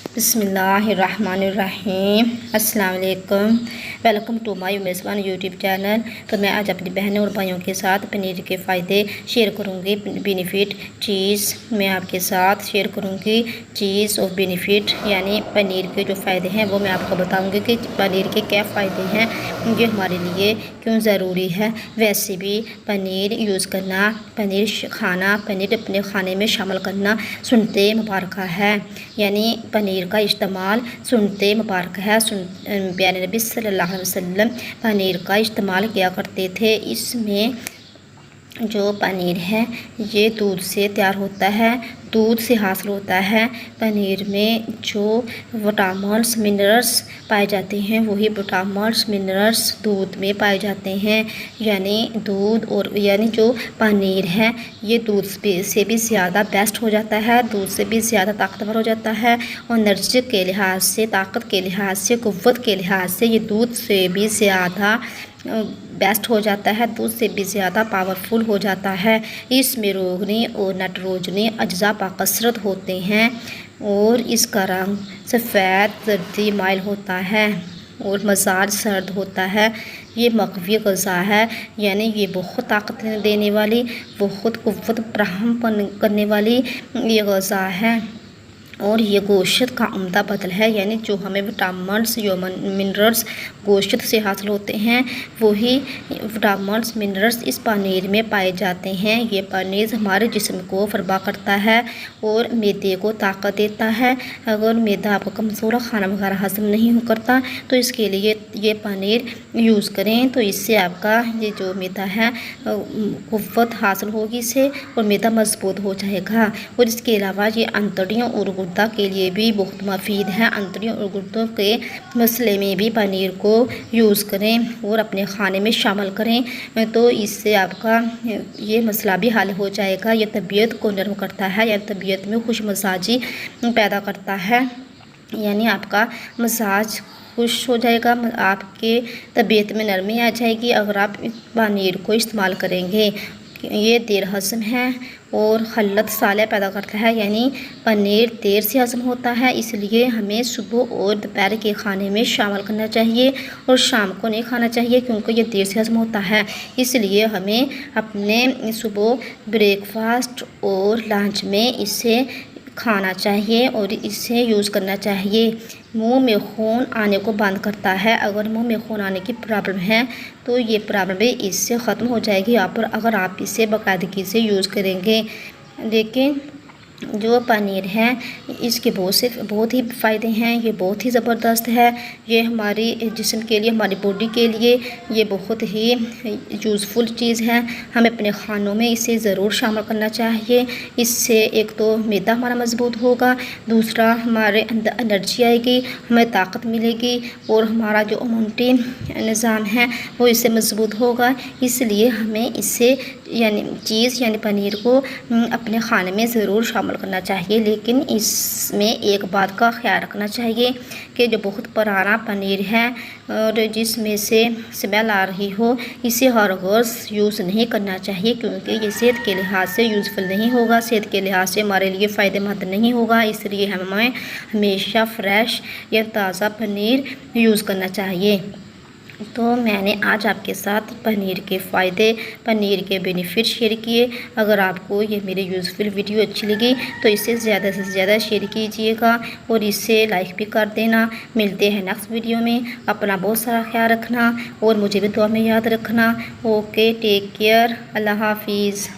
बिस्मिल्लाहिर्रहमानिर्रहीम। अस्सलाम वालेकुम। वेलकम टू माय मेज़बान यूट्यूब चैनल। तो मैं आज अपनी बहनों और भाइयों के साथ पनीर के फ़ायदे शेयर करूंगी। बेनिफिट चीज़ मैं आपके साथ शेयर करूंगी। चीज़ और बेनिफिट यानी पनीर के जो फ़ायदे हैं वो मैं आपको बताऊंगी कि पनीर के क्या फ़ायदे हैं, ये हमारे लिए क्यों ज़रूरी है। वैसे भी पनीर यूज़ करना, पनीर खाना, पनीर अपने खाने में शामिल करना सुन्नते मुबारक है। यानी पनीर का इस्तेमाल सुन्नते मुबारक है। प्यारे नबी सल्लल्लाहु अलैहि वसल्लम पनीर का इस्तेमाल किया करते थे। इसमें जो पनीर है ये दूध से तैयार होता है, दूध से हासिल होता है। पनीर में जो विटामिन्स मिनरल्स पाए जाते हैं वही विटामिन्स मिनरल्स दूध में पाए जाते हैं। यानी दूध और यानी जो पनीर है ये दूध से भी ज़्यादा बेस्ट हो जाता है, दूध से भी ज़्यादा ताकतवर हो जाता है। और एनर्जी के लिहाज से, ताकत के लिहाज से, क़ुव्वत के लिहाज से ये दूध से भी ज़्यादा बेस्ट हो जाता है, दूध से भी ज़्यादा पावरफुल हो जाता है। इसमें रोगनी और नाइट्रोजनी अज्जा बाकसरत होते हैं और इसका रंग सफ़ेद जर्दी माइल होता है और मज़ाज सर्द होता है। ये मक़वी ग़ज़ा है, यानी ये बहुत ताकत देने वाली, बहुत क़ुव्वत फराहम करने वाली ये ग़ज़ा है। और ये गोश्त का उम्दा बदल है, यानी जो हमें विटामिन्स जो मिनरल्स गोश्त से हासिल होते हैं वही विटामिन्स मिनरल्स इस पनीर में पाए जाते हैं। ये पनीर हमारे जिस्म को फरबा करता है और मैदे को ताकत देता है। अगर मैदा आपका कमज़ोर खाना वगैरह हज़म नहीं करता तो इसके लिए ये पनीर यूज़ करें, तो इससे आपका ये जो मैदा है क़ुव्वत हासिल होगी इससे और मैदा मजबूत हो जाएगा। और इसके अलावा ये अंतड़ियों और गुर्दा के लिए भी बहुत मुफीद है। अंतड़ियों और गुर्दों के मसले में भी पनीर को यूज़ करें और अपने खाने में शामिल करें, तो इससे आपका ये मसला भी हल हो जाएगा। यह तबीयत को नरम करता है, या तबीयत में खुश मिजाजी पैदा करता है, यानी आपका मिजाज खुश हो जाएगा, आपके तबीयत में नरमी आ जाएगी अगर आप पनीर को इस्तेमाल करेंगे। ये देर हज़म है और खल्लत साले पैदा करता है, यानी पनीर देर से हज़म होता है, इसलिए हमें सुबह और दोपहर के खाने में शामिल करना चाहिए और शाम को नहीं खाना चाहिए क्योंकि ये देर से हज़म होता है। इसलिए हमें अपने सुबह ब्रेकफास्ट और लंच में इसे खाना चाहिए और इसे यूज़ करना चाहिए। मुंह में खून आने को बंद करता है। अगर मुंह में खून आने की प्रॉब्लम है तो ये प्रॉब्लम भी इससे ख़त्म हो जाएगी अगर आप इसे बाकायदगी से यूज़ करेंगे। लेकिन जो पनीर है इसके बहुत ही फ़ायदे हैं, ये बहुत ही ज़बरदस्त है। ये हमारी जिस्म के लिए, हमारी बॉडी के लिए ये बहुत ही यूज़फुल चीज़ है। हमें अपने खानों में इसे ज़रूर शामिल करना चाहिए। इससे एक तो मैदा हमारा मजबूत होगा, दूसरा हमारे अंदर एनर्जी आएगी, हमें ताकत मिलेगी और हमारा जो इम्यूनिटी निज़ाम है वो इससे मजबूत होगा। इसलिए हमें इससे यानी पनीर को अपने खाने में ज़रूर शामिल करना चाहिए। लेकिन इसमें एक बात का ख्याल रखना चाहिए कि जो बहुत पुराना पनीर है और जिसमें से स्मेल आ रही हो, इसे हर रोज़ यूज़ नहीं करना चाहिए क्योंकि ये सेहत के लिहाज से यूज़फुल नहीं होगा, सेहत के लिहाज से हमारे लिए फ़ायदेमंद नहीं होगा। इसलिए हमें हमेशा फ्रेश या ताज़ा पनीर यूज़ करना चाहिए। तो मैंने आज आपके साथ पनीर के फ़ायदे, पनीर के बेनिफिट शेयर किए। अगर आपको ये मेरी यूज़फुल वीडियो अच्छी लगी तो इसे ज़्यादा से ज़्यादा शेयर कीजिएगा और इसे लाइक भी कर देना। मिलते हैं नेक्स्ट वीडियो में। अपना बहुत सारा ख्याल रखना और मुझे भी दुआ में याद रखना। ओके, टेक केयर, अल्लाह हाफिज़।